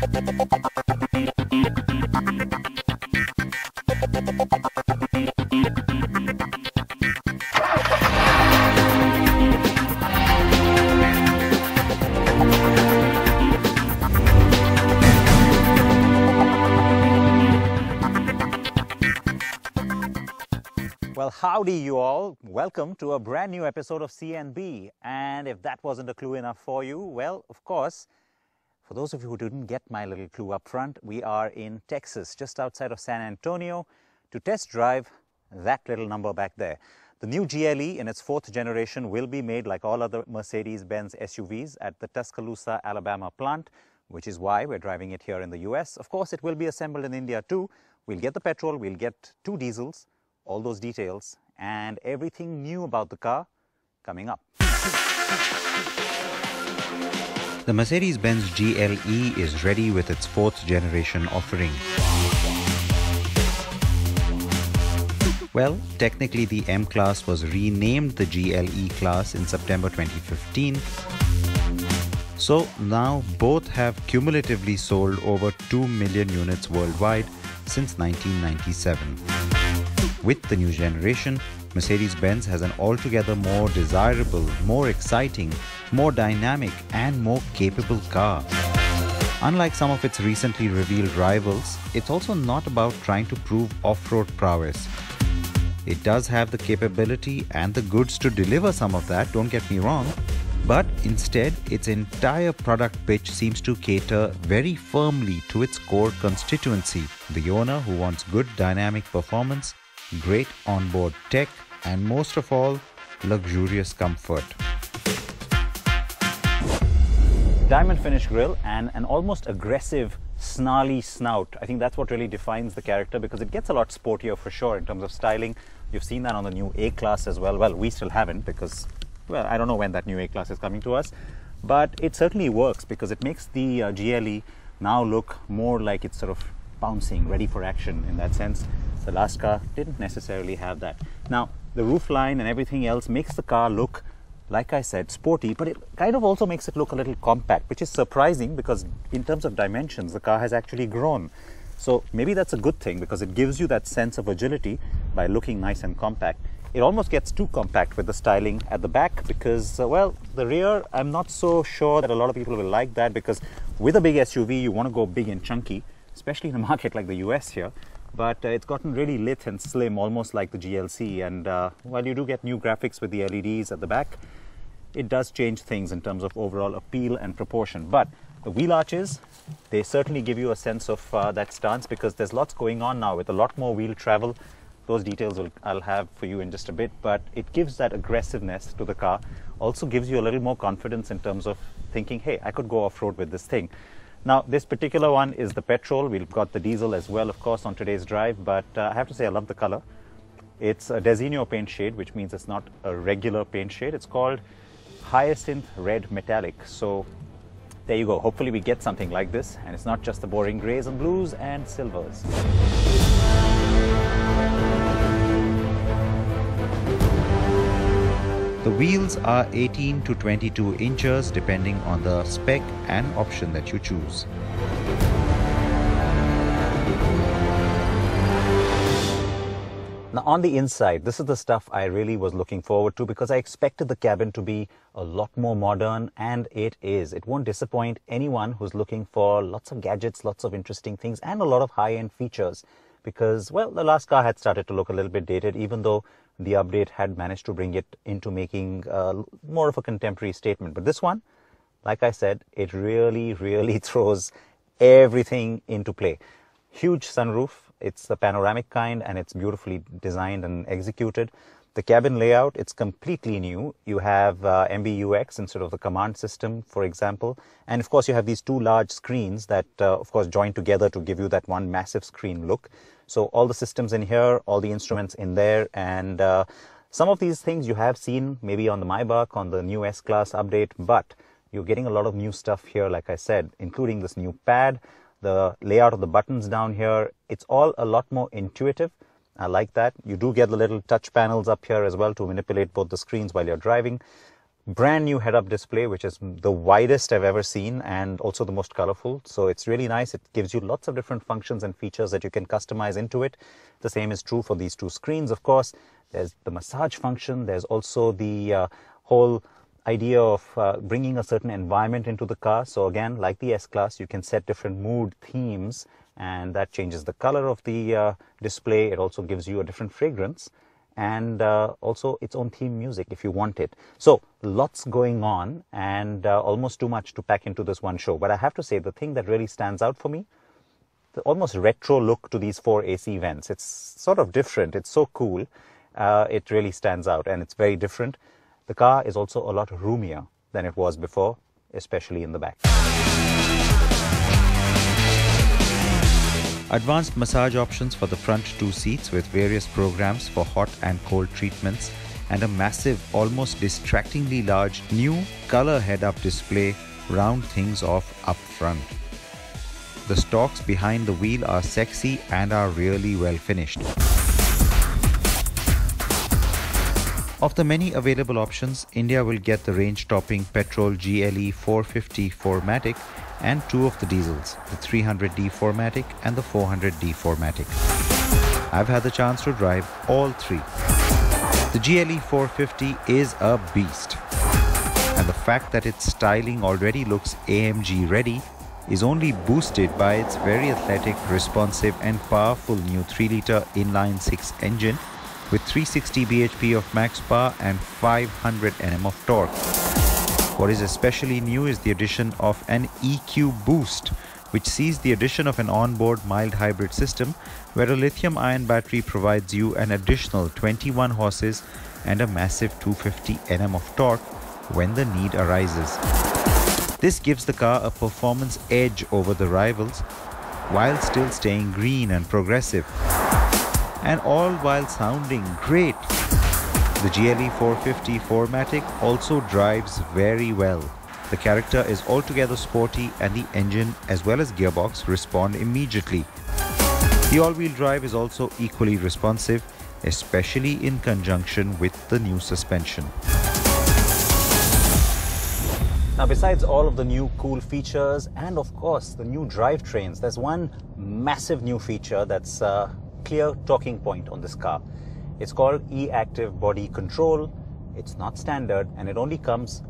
Well, howdy you all. Welcome to a brand new episode of CNB. And if that wasn't a clue enough for you, well, of course, for those of you who didn't get my little clue up front, we are in Texas, just outside of San Antonio, to test drive that little number back there. The new GLE in its fourth generation will be made like all other Mercedes-Benz SUVs at the Tuscaloosa, Alabama plant, which is why we're driving it here in the US. Of course, it will be assembled in India too. We'll get the petrol, we'll get 2 diesels, all those details and everything new about the car coming up. The Mercedes-Benz GLE is ready with its 4th generation offering. Well, technically the M-Class was renamed the GLE class in September 2015. So now both have cumulatively sold over 2 million units worldwide since 1997. With the new generation, Mercedes-Benz has an altogether more desirable, more exciting, more dynamic and more capable car. Unlike some of its recently revealed rivals, it's also not about trying to prove off-road prowess. It does have the capability and the goods to deliver some of that, don't get me wrong, but instead its entire product pitch seems to cater very firmly to its core constituency, the owner who wants good dynamic performance, great onboard tech, and most of all, luxurious comfort. Diamond finish grille and an almost aggressive, snarly snout. I think that's what really defines the character because it gets a lot sportier for sure in terms of styling. You've seen that on the new A-Class as well. Well, we still haven't because, well, I don't know when that new A-Class is coming to us. But it certainly works because it makes the GLE now look more like it's sort of bouncing, ready for action in that sense. The last car didn't necessarily have that. Now, the roofline and everything else makes the car look, like I said, sporty, but it kind of also makes it look a little compact, which is surprising because in terms of dimensions, the car has actually grown. So maybe that's a good thing because it gives you that sense of agility by looking nice and compact. It almost gets too compact with the styling at the back because, well, the rear, I'm not so sure that a lot of people will like that because with a big SUV, you want to go big and chunky, especially in a market like the US here. But it's gotten really lit and slim, almost like the GLC. And while you do get new graphics with the LEDs at the back, it does change things in terms of overall appeal and proportion. But the wheel arches, they certainly give you a sense of that stance because there's lots going on now with a lot more wheel travel. Those details I'll have for you in just a bit, but it gives that aggressiveness to the car. Also gives you a little more confidence in terms of thinking, hey, I could go off-road with this thing. Now, this particular one is the petrol. We've got the diesel as well, of course, on today's drive, but I have to say I love the color. It's a Designo paint shade, which means it's not a regular paint shade. It's called Hyacinth Red Metallic. So there you go. Hopefully we get something like this, and it's not just the boring grays and blues and silvers. The wheels are 18 to 22 inches depending on the spec and option that you choose. Now on the inside, this is the stuff I really was looking forward to because I expected the cabin to be a lot more modern, and it is. It won't disappoint anyone who's looking for lots of gadgets, lots of interesting things, and a lot of high-end features because, well, the last car had started to look a little bit dated, even though the update had managed to bring it into making more of a contemporary statement. But this one, like I said, it really, really throws everything into play. Huge sunroof. It's the panoramic kind and it's beautifully designed and executed. The cabin layout, it's completely new. You have MBUX instead of the command system, for example. And of course, you have these 2 large screens that, of course, join together to give you that one massive screen look. So all the systems in here, all the instruments in there. And some of these things you have seen maybe on the Maybach, on the new S-Class update. But you're getting a lot of new stuff here, like I said, including this new pad, the layout of the buttons down here. It's all a lot more intuitive. I like that. You do get the little touch panels up here as well to manipulate both the screens while you're driving. Brand new head-up display, which is the widest I've ever seen and also the most colorful. So it's really nice. It gives you lots of different functions and features that you can customize into it. The same is true for these two screens, of course. There's the massage function. There's also the whole idea of bringing a certain environment into the car. So again, like the S-Class, you can set different mood themes and that changes the color of the display. It also gives you a different fragrance and also its own theme music if you want it. So lots going on and almost too much to pack into this one show. But I have to say, the thing that really stands out for me, the almost retro look to these 4 AC vents. It's sort of different. It's so cool. It really stands out and it's very different. The car is also a lot roomier than it was before, especially in the back. Advanced massage options for the front 2 seats with various programs for hot and cold treatments, and a massive, almost distractingly large new color head-up display round things off up front. The stalks behind the wheel are sexy and are really well finished. Of the many available options, India will get the range-topping petrol GLE 450 4MATIC and 2 of the diesels, the 300D 4MATIC and the 400D 4MATIC. I've had the chance to drive all 3. The GLE 450 is a beast, and the fact that its styling already looks AMG ready is only boosted by its very athletic, responsive and powerful new 3-litre inline-6 engine with 360 bhp of max power and 500 Nm of torque. What is especially new is the addition of an EQ boost, which sees the addition of an onboard mild hybrid system where a lithium-ion battery provides you an additional 21 horses and a massive 250 Nm of torque when the need arises. This gives the car a performance edge over the rivals while still staying green and progressive, and all while sounding great. The GLE 450 4MATIC also drives very well. The character is altogether sporty and the engine as well as gearbox respond immediately. The all-wheel drive is also equally responsive, especially in conjunction with the new suspension. Now, besides all of the new cool features and of course the new drivetrains, there's one massive new feature that's a clear talking point on this car. It's called e-active body control. It's not standard and it only comes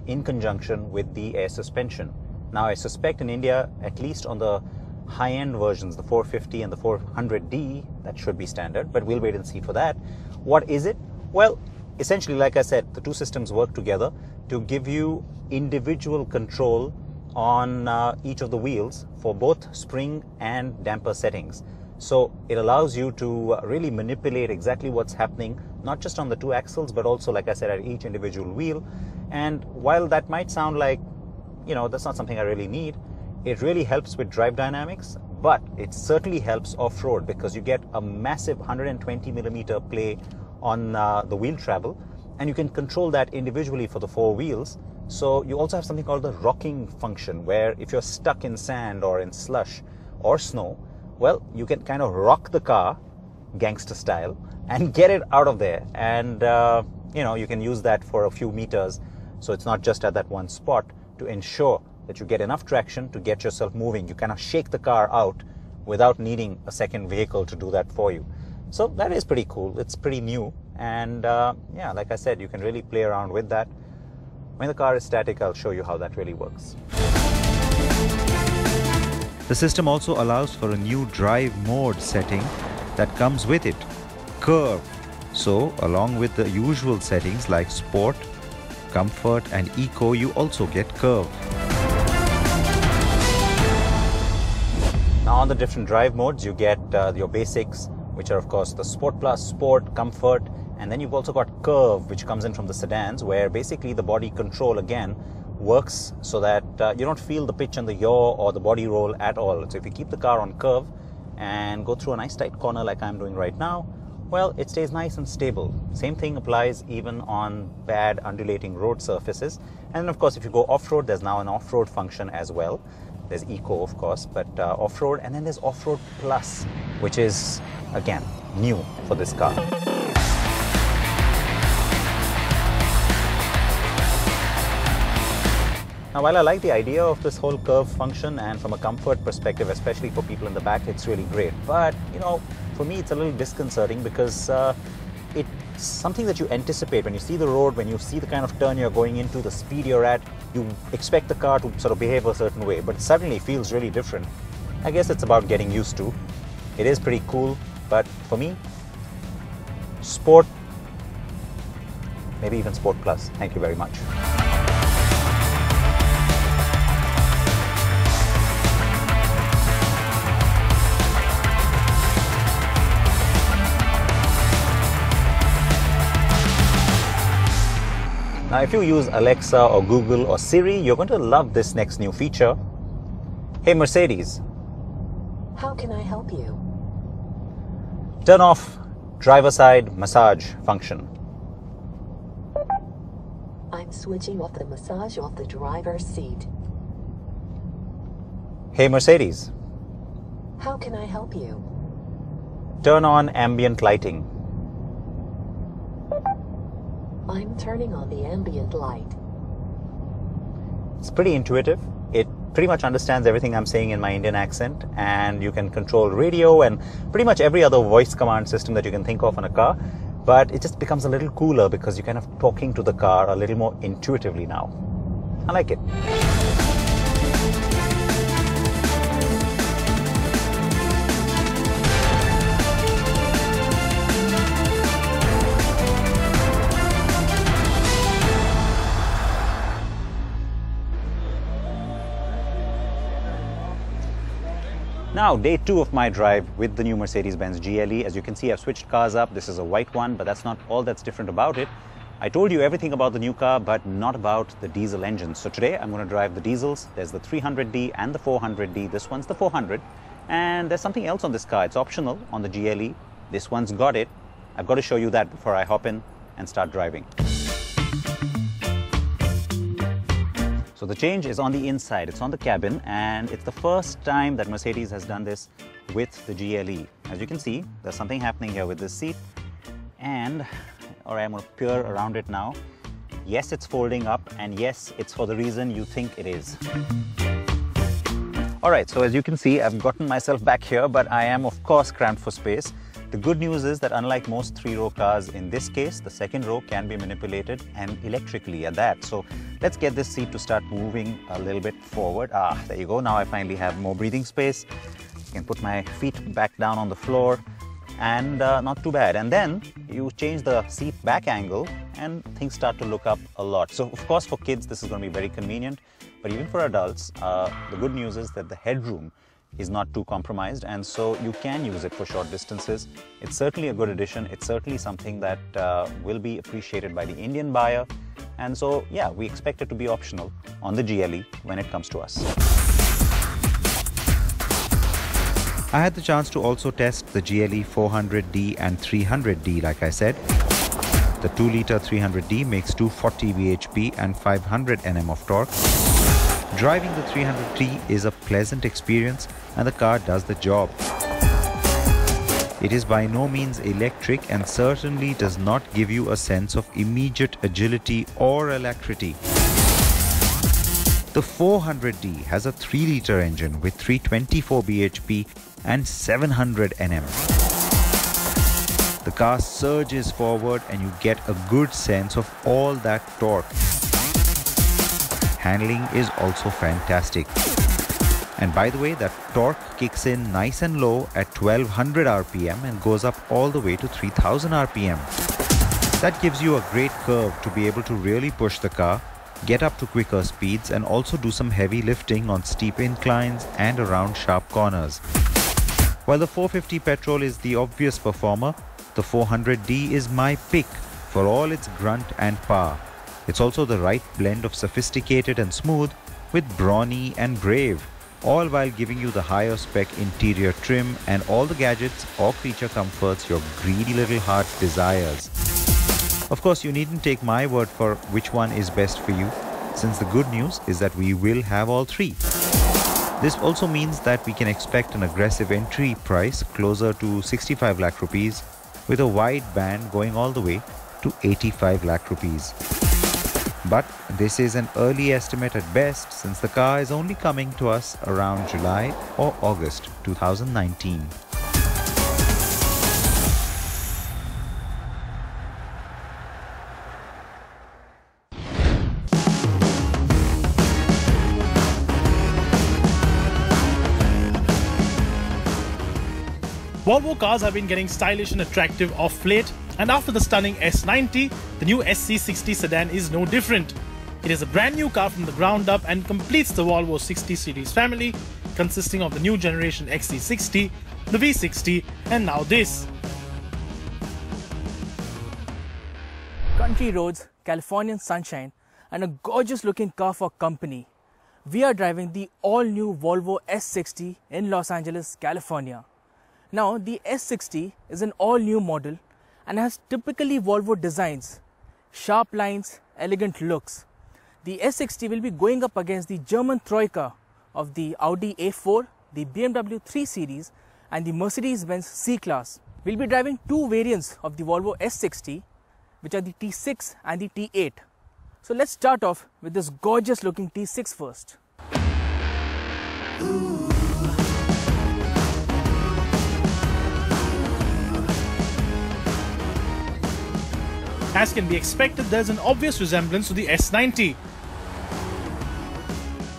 in conjunction with the air suspension. Now, I suspect in India, at least on the high-end versions, the 450 and the 400D, that should be standard, but we'll wait and see for that. What is it? Well, essentially, like I said, the two systems work together to give you individual control on each of the wheels for both spring and damper settings. So it allows you to really manipulate exactly what's happening, not just on the 2 axles, but also, like I said, at each individual wheel. And while that might sound like, you know, that's not something I really need, it really helps with drive dynamics, but it certainly helps off-road because you get a massive 120mm play on the wheel travel, and you can control that individually for the 4 wheels. So you also have something called the rocking function, where if you're stuck in sand or in slush or snow, well, you can kind of rock the car, gangster style, and get it out of there. And, you know, you can use that for a few meters. So it's not just at that one spot, to ensure that you get enough traction to get yourself moving. You kind of shake the car out without needing a second vehicle to do that for you. So that is pretty cool. It's pretty new. And yeah, like I said, you can really play around with that. When the car is static, I'll show you how that really works. The system also allows for a new drive mode setting that comes with it, Curve. So, along with the usual settings like Sport, Comfort and Eco, you also get Curve. Now on the different drive modes, you get your basics, which are of course the Sport Plus, Sport, Comfort, and then you've also got Curve, which comes in from the sedans, where basically the body control again works so that you don't feel the pitch and the yaw or the body roll at all. So if you keep the car on curve and go through a nice tight corner like I'm doing right now, well, it stays nice and stable. Same thing applies even on bad undulating road surfaces. And of course, if you go off-road, there's now an off-road function as well. There's Eco, of course, but off-road, and then there's Off-Road Plus, which is, again, new for this car. Now, while I like the idea of this whole curve function, and from a comfort perspective, especially for people in the back, it's really great. But, you know, for me, it's a little disconcerting because it's something that you anticipate when you see the road, when you see the kind of turn you're going into, the speed you're at, you expect the car to sort of behave a certain way, but it suddenly feels really different. I guess it's about getting used to. It is pretty cool, but for me, Sport, maybe even Sport Plus. Thank you very much. Now, if you use Alexa or Google or Siri, you're going to love this next new feature. Hey Mercedes. How can I help you? Turn off driver side massage function. I'm switching off the massage off the driver's seat. Hey Mercedes. How can I help you? Turn on ambient lighting. I'm turning on the ambient light. It's pretty intuitive. It pretty much understands everything I'm saying in my Indian accent, and you can control radio and pretty much every other voice command system that you can think of on a car. But it just becomes a little cooler because you're kind of talking to the car a little more intuitively now. I like it. Now, day 2 of my drive with the new Mercedes-Benz GLE. As you can see, I've switched cars up. This is a white one, but that's not all that's different about it. I told you everything about the new car, but not about the diesel engine. So today, I'm going to drive the diesels. There's the 300D and the 400D. This one's the 400. And there's something else on this car. It's optional on the GLE. This one's got it. I've got to show you that before I hop in and start driving. So the change is on the inside, it's on the cabin, and it's the first time that Mercedes has done this with the GLE. As you can see, there's something happening here with this seat, and I'm going to peer around it now. Yes, it's folding up, and yes, it's for the reason you think it is. Alright, so as you can see, I've gotten myself back here, but I am of course cramped for space. The good news is that unlike most 3-row cars, in this case, the second row can be manipulated, and electrically at that. So let's get this seat to start moving a little bit forward. There you go. Now I finally have more breathing space. I can put my feet back down on the floor, and not too bad. And then you change the seat back angle and things start to look up a lot. So of course for kids this is going to be very convenient, but even for adults, the good news is that the headroom is not too compromised, and so you can use it for short distances. It's certainly a good addition. It's certainly something that will be appreciated by the Indian buyer, and so yeah, we expect it to be optional on the GLE when it comes to us. I had the chance to also test the GLE 400D and 300D like I said. The 2-litre 300D makes 240 bhp and 500 Nm of torque. Driving the 300D is a pleasant experience, and the car does the job. It is by no means electric and certainly does not give you a sense of immediate agility or alacrity. The 400D has a 3-litre engine with 324 bhp and 700 Nm. The car surges forward and you get a good sense of all that torque. Handling is also fantastic. And by the way, that torque kicks in nice and low at 1200 RPM and goes up all the way to 3000 RPM. That gives you a great curve to be able to really push the car, get up to quicker speeds, and also do some heavy lifting on steep inclines and around sharp corners. While the 450 petrol is the obvious performer, the 400D is my pick for all its grunt and power. It's also the right blend of sophisticated and smooth with brawny and brave, all while giving you the higher spec interior trim and all the gadgets or creature comforts your greedy little heart desires. Of course, you needn't take my word for which one is best for you, since the good news is that we will have all three. This also means that we can expect an aggressive entry price closer to 65 lakh rupees with a wide band going all the way to 85 lakh rupees. But this is an early estimate at best, since the car is only coming to us around July or August 2019. Volvo cars have been getting stylish and attractive of late, and after the stunning S90, the new SC60 sedan is no different. It is a brand new car from the ground up and completes the Volvo 60 series family, consisting of the new generation XC60, the V60 and now this. Country roads, Californian sunshine and a gorgeous looking car for company. We are driving the all new Volvo S60 in Los Angeles, California. Now, the S60 is an all-new model and has typically Volvo designs, sharp lines, elegant looks. The S60 will be going up against the German Troika of the Audi A4, the BMW 3 Series and the Mercedes-Benz C-Class. We'll be driving two variants of the Volvo S60, which are the T6 and the T8. So let's start off with this gorgeous looking T6 first. As can be expected, there's an obvious resemblance to the S90.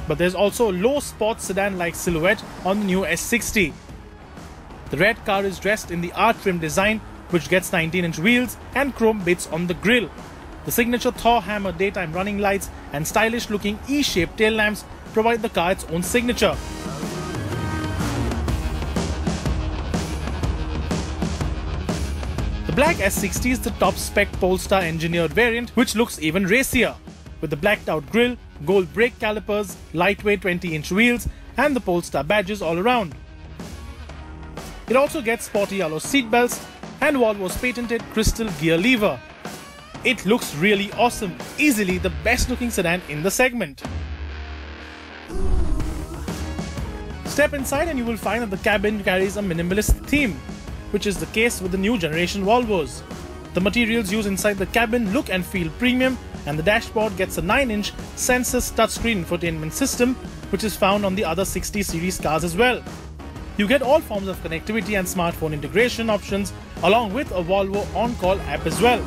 But there's also a low sports sedan-like silhouette on the new S60. The red car is dressed in the R-trim design, which gets 19-inch wheels and chrome bits on the grille. The signature Thor hammer daytime running lights and stylish-looking E-shaped tail lamps provide the car its own signature. The black S60 is the top spec Polestar engineered variant, which looks even racier, with the blacked out grille, gold brake calipers, lightweight 20-inch wheels and the Polestar badges all around. It also gets sporty yellow seat belts and Volvo's patented crystal gear lever. It looks really awesome, easily the best looking sedan in the segment. Step inside and you will find that the cabin carries a minimalist theme, which is the case with the new generation Volvos. The materials used inside the cabin look and feel premium, and the dashboard gets a 9-inch Sensus touchscreen infotainment system, which is found on the other 60 series cars as well. You get all forms of connectivity and smartphone integration options, along with a Volvo on-call app as well.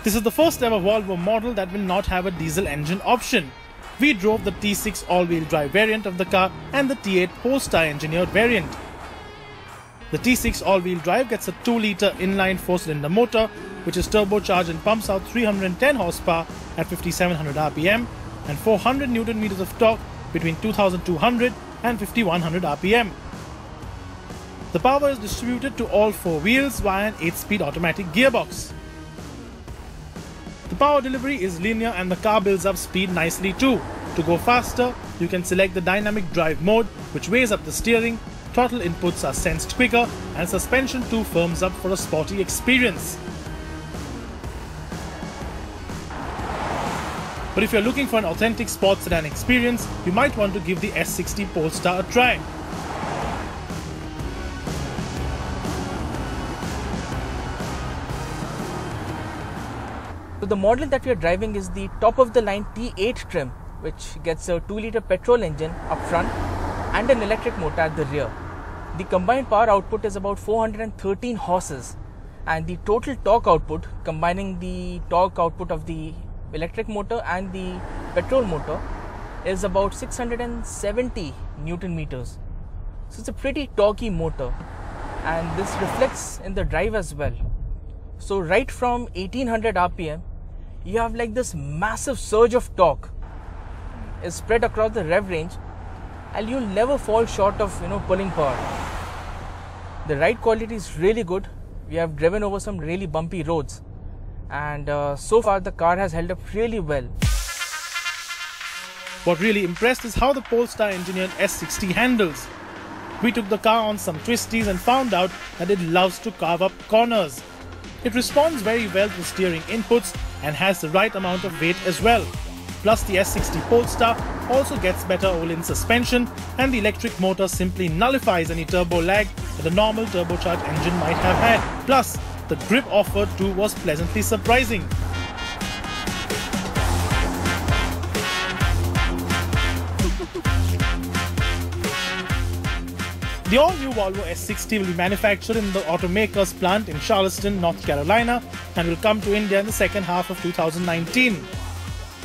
This is the first ever Volvo model that will not have a diesel engine option. We drove the T6 all-wheel drive variant of the car and the T8 Polestar engineered variant. The T6 all-wheel drive gets a 2-litre inline 4-cylinder motor, which is turbocharged and pumps out 310 horsepower at 5700 RPM and 400 Newton meters of torque between 2200 and 5100 RPM. The power is distributed to all 4 wheels via an 8-speed automatic gearbox. The power delivery is linear and the car builds up speed nicely too. To go faster, you can select the dynamic drive mode, which weighs up the steering, throttle inputs are sensed quicker and suspension too firms up for a sporty experience. But if you're looking for an authentic sports sedan experience, you might want to give the S60 Polestar a try. So the model that we are driving is the top of the line T8 trim, which gets a 2-litre petrol engine up front and an electric motor at the rear. The combined power output is about 413 horses, and the total torque output, combining the torque output of the electric motor and the petrol motor, is about 670 Newton meters. So it's a pretty torquey motor, and this reflects in the drive as well. So right from 1800 RPM, you have like this massive surge of torque is spread across the rev range, and you'll never fall short of pulling power. The ride quality is really good. We have driven over some really bumpy roads, and so far the car has held up really well. What really impressed is how the Polestar engineered S60 handles. We took the car on some twisties and found out that it loves to carve up corners. It responds very well to steering inputs and has the right amount of weight as well. Plus, the S60 Polestar also gets better Öhlins suspension, and the electric motor simply nullifies any turbo lag that the normal turbocharged engine might have had. Plus, the grip offered too was pleasantly surprising. The all-new Volvo S60 will be manufactured in the automaker's plant in Charleston, North Carolina, and will come to India in the second half of 2019.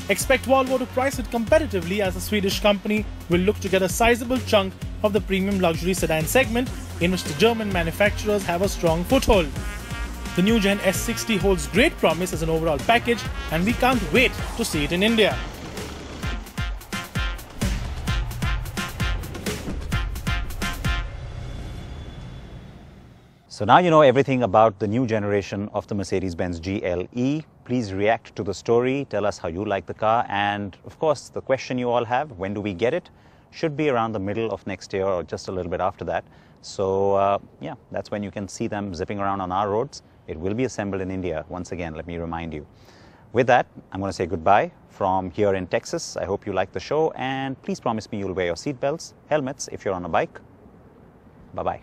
Expect Volvo to price it competitively, as the Swedish company will look to get a sizable chunk of the premium luxury sedan segment, in which the German manufacturers have a strong foothold. The new Gen S60 holds great promise as an overall package, and we can't wait to see it in India. So now you know everything about the new generation of the Mercedes-Benz GLE. Please react to the story, tell us how you like the car, and of course the question you all have, when do we get it? Should be around the middle of next year or just a little bit after that. So yeah, that's when you can see them zipping around on our roads. It will be assembled in India, once again, let me remind you. With that, I'm going to say goodbye from here in Texas. I hope you liked the show, and please promise me you'll wear your seatbelts, helmets if you're on a bike. Bye-bye.